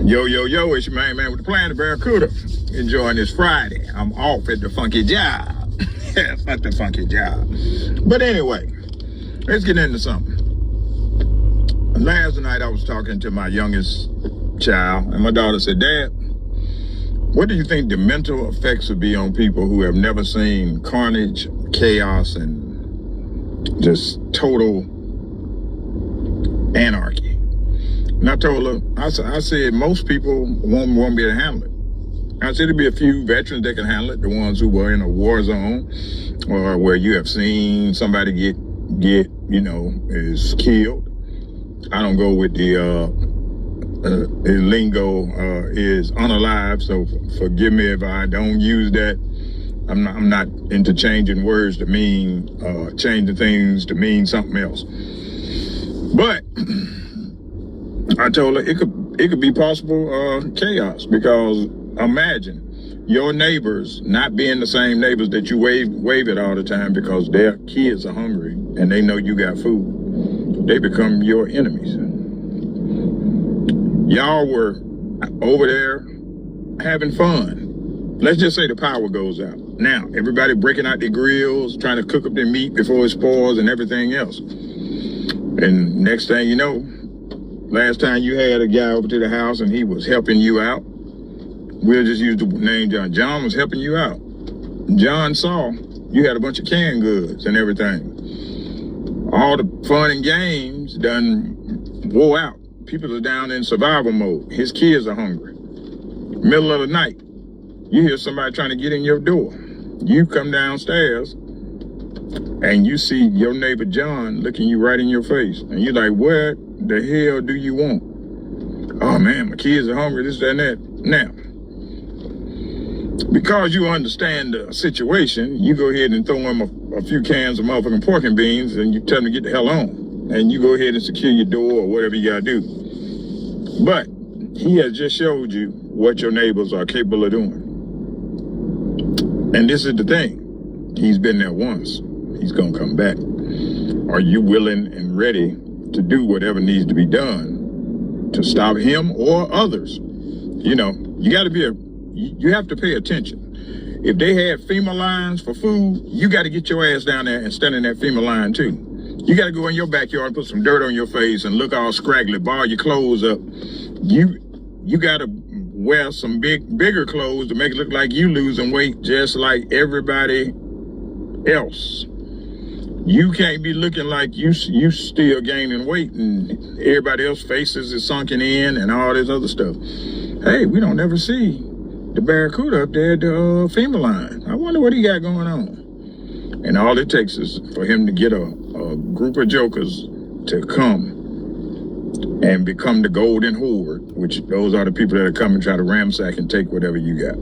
Yo, yo, yo, it's your main man with the plan, the Barracuda. Enjoying this Friday. I'm off at the funky job. Fuck the funky job. But anyway, let's get into something. Last night I was talking to my youngest child, and my daughter said, Dad, what do you think the mental effects would be on people who have never seen carnage, chaos, and just total anarchy? And I told her, I said, most people won't be able to handle it. I said, there'll be a few veterans that can handle it, the ones who were in a war zone or where you have seen somebody get is killed. I don't go with the lingo is unalive, so forgive me if I don't use that. I'm not into changing words to mean, changing things to mean something else. But I told her it could be possible chaos, because imagine your neighbors not being the same neighbors that you wave at all the time because their kids are hungry and they know you got food. They become your enemies. Y'all were over there having fun. Let's just say the power goes out. Now, everybody breaking out their grills, trying to cook up their meat before it spoils and everything else. And next thing you know, last time you had a guy over to the house and he was helping you out. We'll just use the name John. John was helping you out. John saw you had a bunch of canned goods and everything. All the fun and games done wore out. People are down in survival mode. His kids are hungry. Middle of the night, you hear somebody trying to get in your door. You come downstairs and you see your neighbor John looking you right in your face. And you're like, what the hell do you want? Oh man, my kids are hungry, this, that, and that. Now, because you understand the situation, you go ahead and throw him a few cans of motherfucking pork and beans and you tell him to get the hell on. And you go ahead and secure your door or whatever you gotta do. But he has just showed you what your neighbors are capable of doing. And this is the thing. He's been there once. He's gonna come back. Are you willing and ready to do whatever needs to be done to stop him or others? You know, you have to pay attention. If they had FEMA lines for food, you got to get your ass down there and stand in that FEMA line too. You got to go in your backyard and put some dirt on your face and look all scraggly, ball your clothes up. You got to wear some bigger clothes to make it look like you losing weight just like everybody else. You can't be looking like you still gaining weight and everybody else's faces is sunken in and all this other stuff. Hey, we don't ever see the Barracuda up there at the FEMA line. I wonder what he got going on. And all it takes is for him to get a group of jokers to come and become the golden horde, which those are the people that are coming to try to ransack and take whatever you got.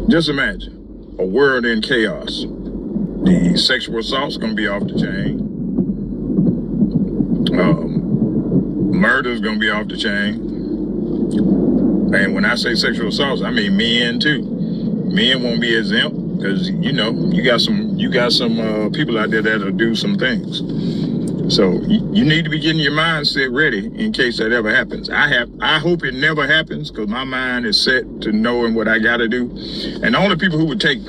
Just imagine a world in chaos. The sexual assault's gonna be off the chain. Murder's gonna be off the chain. And when I say sexual assaults, I mean men too. Men won't be exempt because you got some people out there that'll do some things. So you need to be getting your mindset ready in case that ever happens. I hope it never happens because my mind is set to knowing what I got to do. And the only people who would take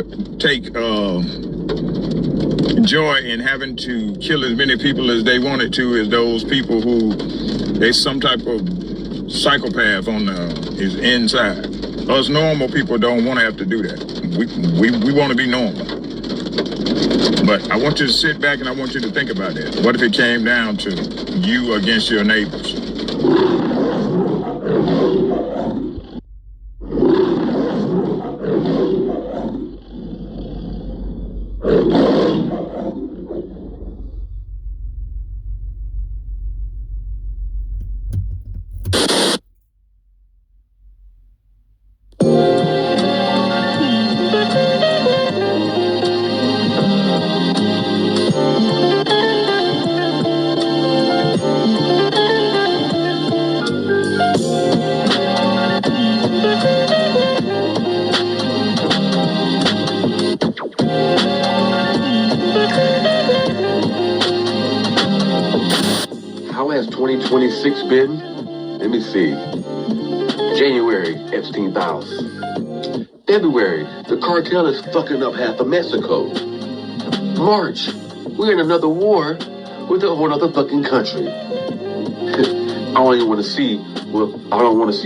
joy in having to kill as many people as they wanted to is those people who there's some type of psychopath is inside. Us normal people don't want to have to do that. We want to be normal. But I want you to sit back and I want you to think about that. What if it came down to you against your neighbors? How has 2026 been? Let me see. January, Epstein files. February, the cartel is fucking up half of Mexico. March, we're in another war with a whole other fucking country. I don't even want to see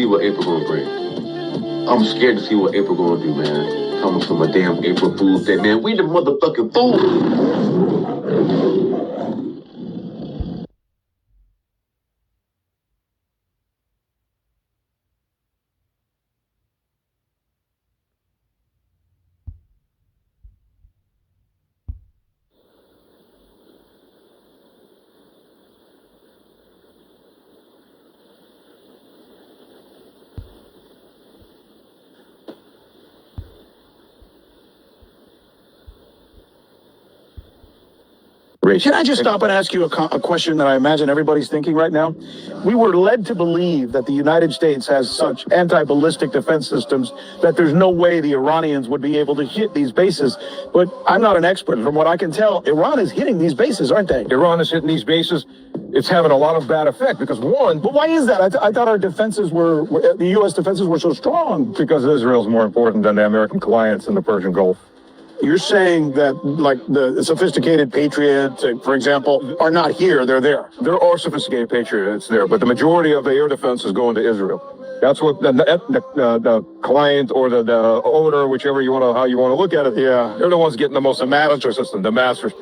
what April gonna bring. I'm scared to see what April gonna do, man. Coming from a damn April Fool's Day, man. We the motherfucking fools. Can I just stop and ask you a question that I imagine everybody's thinking right now? We were led to believe that the United States has such anti-ballistic defense systems that there's no way the Iranians would be able to hit these bases. But I'm not an expert. From what I can tell, Iran is hitting these bases, aren't they? Iran is hitting these bases. It's having a lot of bad effect because one. But why is that? I thought our defenses the U.S. defenses were so strong. Because Israel's more important than the American clients in the Persian Gulf. You're saying that, like, the sophisticated Patriot, for example, are not here, they're there. There are sophisticated Patriots there, but the majority of the air defense is going to Israel. That's what the client or the owner, how you want to look at it. Yeah. They're the ones getting the most, the master system, the masters.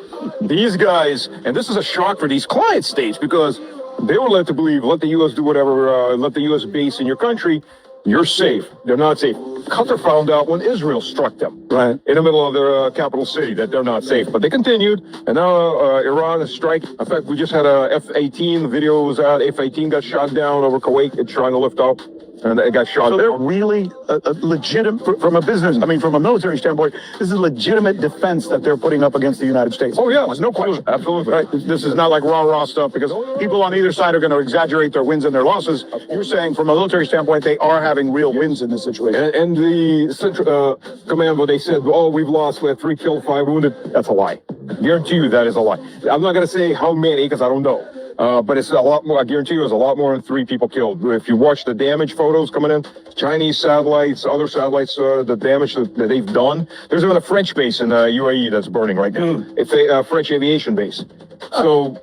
These guys, and this is a shock for these client states because they were led to believe, let the U.S. do whatever, let the U.S. base in your country, you're safe. They're not safe. Qatar found out when Israel struck them, right, in the middle of their capital city, that they're not safe. But they continued, and now Iran is striking. In fact, we just had a F-18. The video was out. F-18 got shot down over Kuwait. It's trying to lift up, and it got shot. So they're really a legitimate, from a military standpoint, this is legitimate defense that they're putting up against the United States. Oh yeah, there's no question. Absolutely. Right. This is not like rah-rah stuff because people on either side are going to exaggerate their wins and their losses. You're saying from a military standpoint, they are having real wins in this situation. And the Central Command, where they said, oh, we've lost, we had 3 killed, 5 wounded. That's a lie. Guarantee you that is a lie. I'm not going to say how many because I don't know. But it's a lot more. I guarantee you, it's a lot more than 3 people killed. If you watch the damage photos coming in, Chinese satellites, other satellites, the damage that they've done. There's even a French base in UAE that's burning right now. It's a French aviation base. So.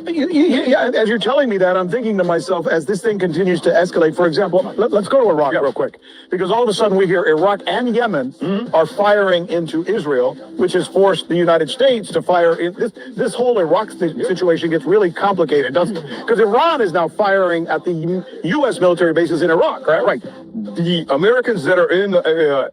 Yeah, as you're telling me that, I'm thinking to myself, as this thing continues to escalate, for example, let's go to Iraq real quick, because all of a sudden we hear Iraq and Yemen are firing into Israel, which has forced the United States to fire. This whole Iraq situation gets really complicated, doesn't it? Because Iran is now firing at the U.S. military bases in Iraq, right? Right. The Americans that are in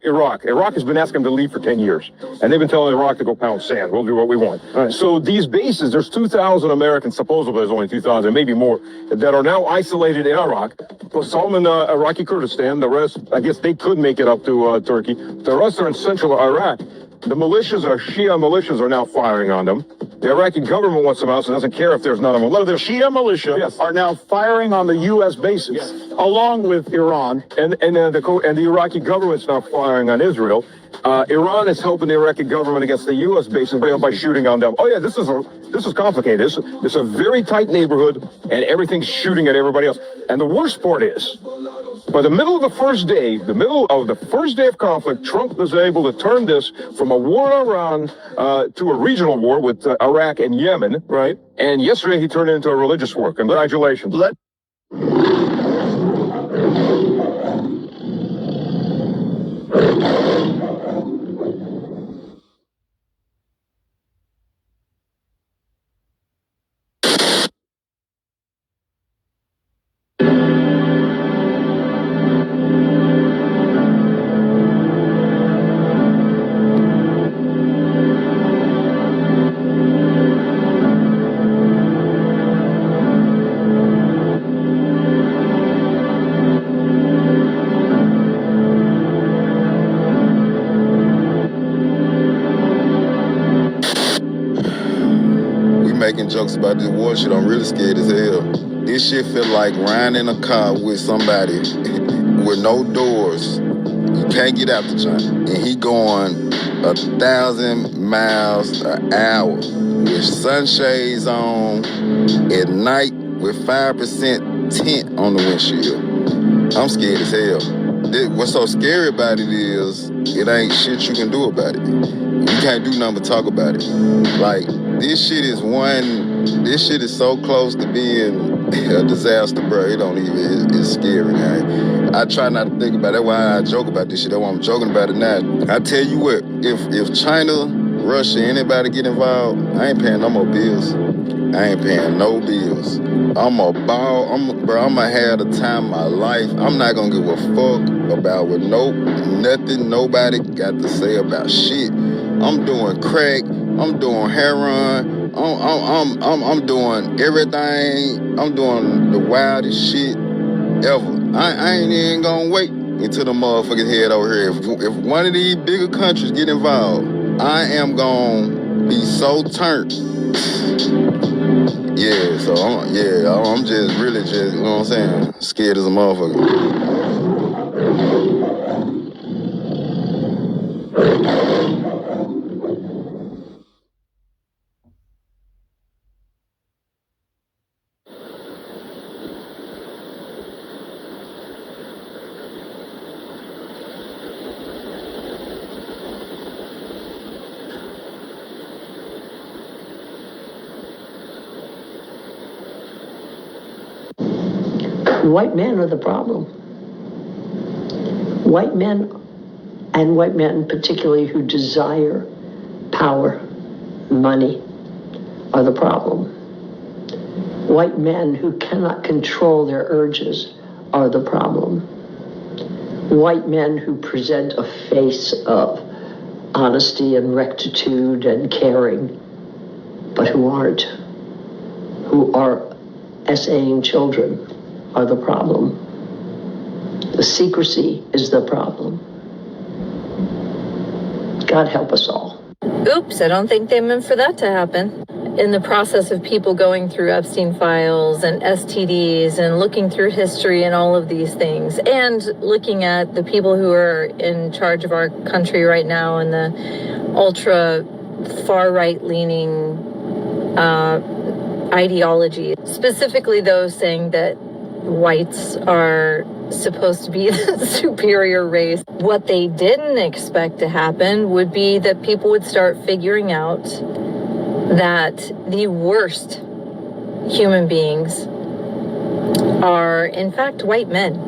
Iraq has been asking them to leave for 10 years, and they've been telling Iraq to go pound sand. We'll do what we want. Right. So these bases, there's 2,000 Americans, supposedly there's only 2,000, maybe more, that are now isolated in Iraq. Some in Iraqi Kurdistan, the rest, I guess they could make it up to Turkey. The rest are in central Iraq. The militias, Shia militias, are now firing on them. The Iraqi government wants them out, so doesn't care if there's none of them. A lot of their Shia militia are now firing on the U.S. bases, along with Iran, and the Iraqi government's now firing on Israel. Iran is helping the Iraqi government against the U.S. bases by shooting on them. Oh yeah, this is complicated. This is a very tight neighborhood, and everything's shooting at everybody else. And the worst part is, by the middle of the first day of conflict, Trump was able to turn this from a war in Iran to a regional war with Iraq and Yemen, right? And yesterday he turned it into a religious war. Congratulations. Making jokes about this war shit, I'm really scared as hell. This shit feel like riding in a car with somebody with no doors. You can't get out the joint. And he going 1,000 miles an hour with sunshades on at night with 5% tint on the windshield. I'm scared as hell. What's so scary about it is it ain't shit you can do about it. You can't do nothing but talk about it. Like, this shit is so close to being a disaster, bro. It don't even, it's scary, man. I try not to think about it. That's why I joke about this shit. That's why I'm joking about it now. I tell you what, if China, Russia, anybody get involved, I ain't paying no more bills. I ain't paying no bills. I'm gonna have the time of my life. I'm not gonna give a fuck about what nothing nobody got to say about shit. I'm doing crack. I'm doing heroin. I'm doing everything. I'm doing the wildest shit ever. I ain't even gonna wait until the motherfuckers head over here. If one of these bigger countries get involved, I am gonna be so turned. Yeah, so I'm just really just, you know what I'm saying, scared as a motherfucker. White men are the problem. White men, and white men particularly who desire power, money, are the problem. White men who cannot control their urges are the problem. White men who present a face of honesty and rectitude and caring, but who aren't, who are essaying children, are the problem. The secrecy is the problem. God help us all. Oops, I don't think they meant for that to happen. In the process of people going through Epstein files and STDs and looking through history and all of these things, and looking at the people who are in charge of our country right now and the ultra far right leaning ideology, specifically those saying that whites are supposed to be the superior race. What they didn't expect to happen would be that people would start figuring out that the worst human beings are, in fact, white men.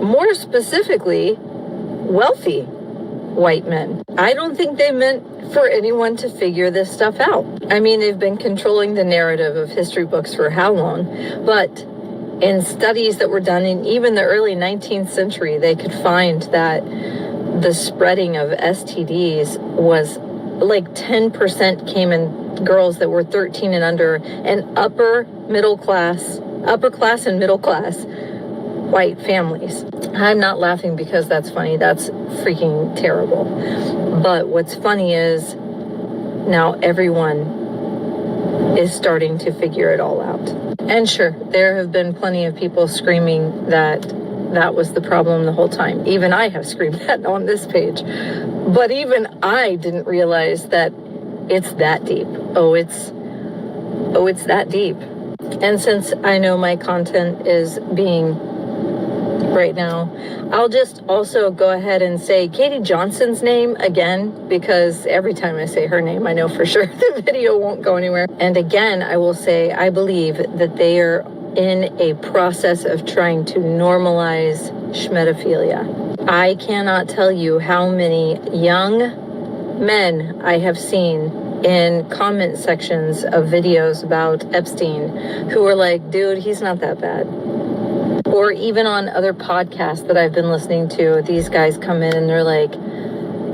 More specifically, wealthy white men. I don't think they meant for anyone to figure this stuff out. I mean, they've been controlling the narrative of history books for how long? But in studies that were done in even the early 19th century, they could find that the spreading of STDs was like 10% came in girls that were 13 and under, and upper class and middle class white families. I'm not laughing because that's funny. That's freaking terrible. But what's funny is now everyone is starting to figure it all out. And sure, there have been plenty of people screaming that that was the problem the whole time. Even I have screamed that on this page. But even I didn't realize that it's that deep. It's that deep. And since I know my content is being right now, I'll just also go ahead and say Katie Johnson's name again, because every time I say her name, I know for sure the video won't go anywhere. And again, I will say, I believe that they are in a process of trying to normalize schmedophilia. I cannot tell you how many young men I have seen in comment sections of videos about Epstein who are like, dude, he's not that bad. Or even on other podcasts that I've been listening to, these guys come in and they're like,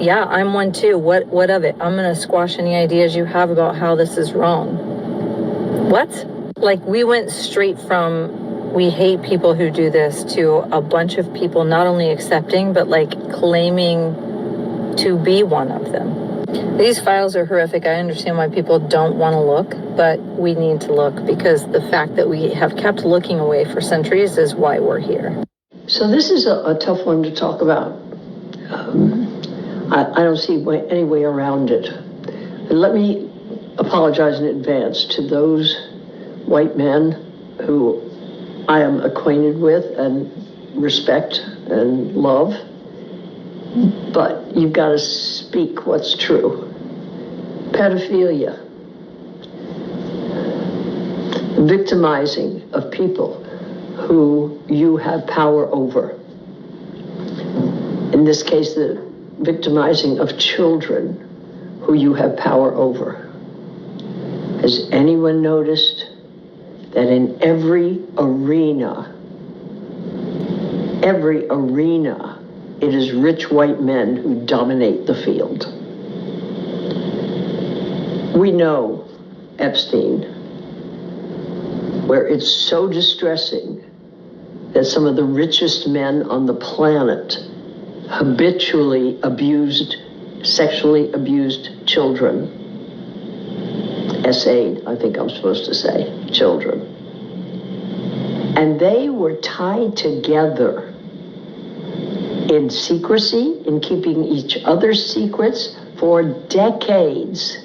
yeah, I'm one too. What of it? I'm going to squash any ideas you have about how this is wrong. What? Like, we went straight from we hate people who do this to a bunch of people not only accepting, but like claiming to be one of them. These files are horrific. I understand why people don't want to look, but we need to look because the fact that we have kept looking away for centuries is why we're here. So this is a tough one to talk about. I don't see any way around it. Let me apologize in advance to those white men who I am acquainted with and respect and love, but you've got to speak what's true. Pedophilia, victimizing of people who you have power over. In this case, the victimizing of children who you have power over. Has anyone noticed that in every arena, it is rich white men who dominate the field? We know Epstein, where it's so distressing that some of the richest men on the planet habitually sexually abused children. SA'd, I think I'm supposed to say, children. And they were tied together in secrecy, in keeping each other's secrets for decades.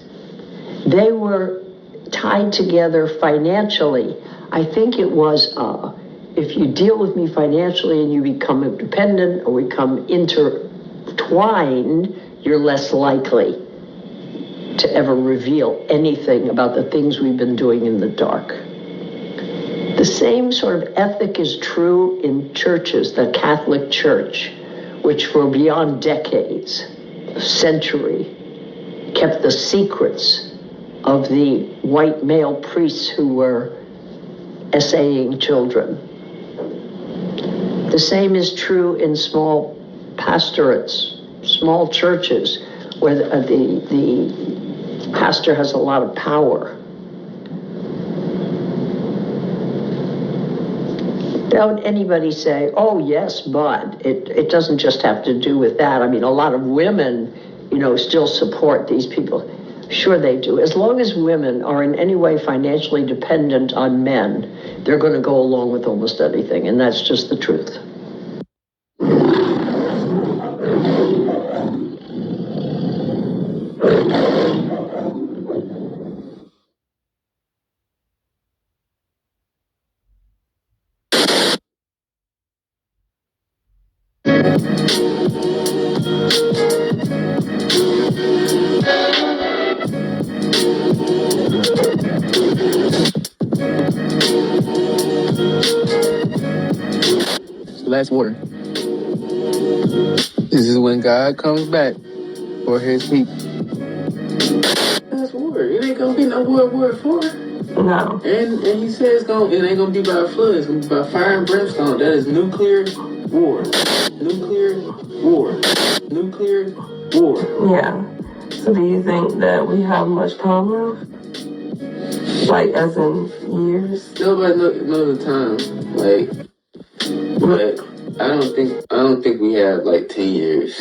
They were tied together financially. I think it was, if you deal with me financially and you become dependent or become intertwined, you're less likely to ever reveal anything about the things we've been doing in the dark. The same sort of ethic is true in churches, the Catholic Church, which for beyond decades, a century, kept the secrets of the white male priests who were essaying children. The same is true in small pastorates, small churches, where the pastor has a lot of power. Don't anybody say, oh yes, but it doesn't just have to do with that. I mean, a lot of women, still support these people. Sure they do. As long as women are in any way financially dependent on men, they're going to go along with almost anything, and that's just the truth. Last word. This is when God comes back for his people. Last word. It ain't gonna be no World War IV. No. And he says it ain't gonna be by flood. It's gonna be by fire and brimstone. That is nuclear war. Nuclear war. Nuclear war. Yeah. So do you think that we have much time left? Like, as in years? Nobody know the time. But I don't think we have 10 years.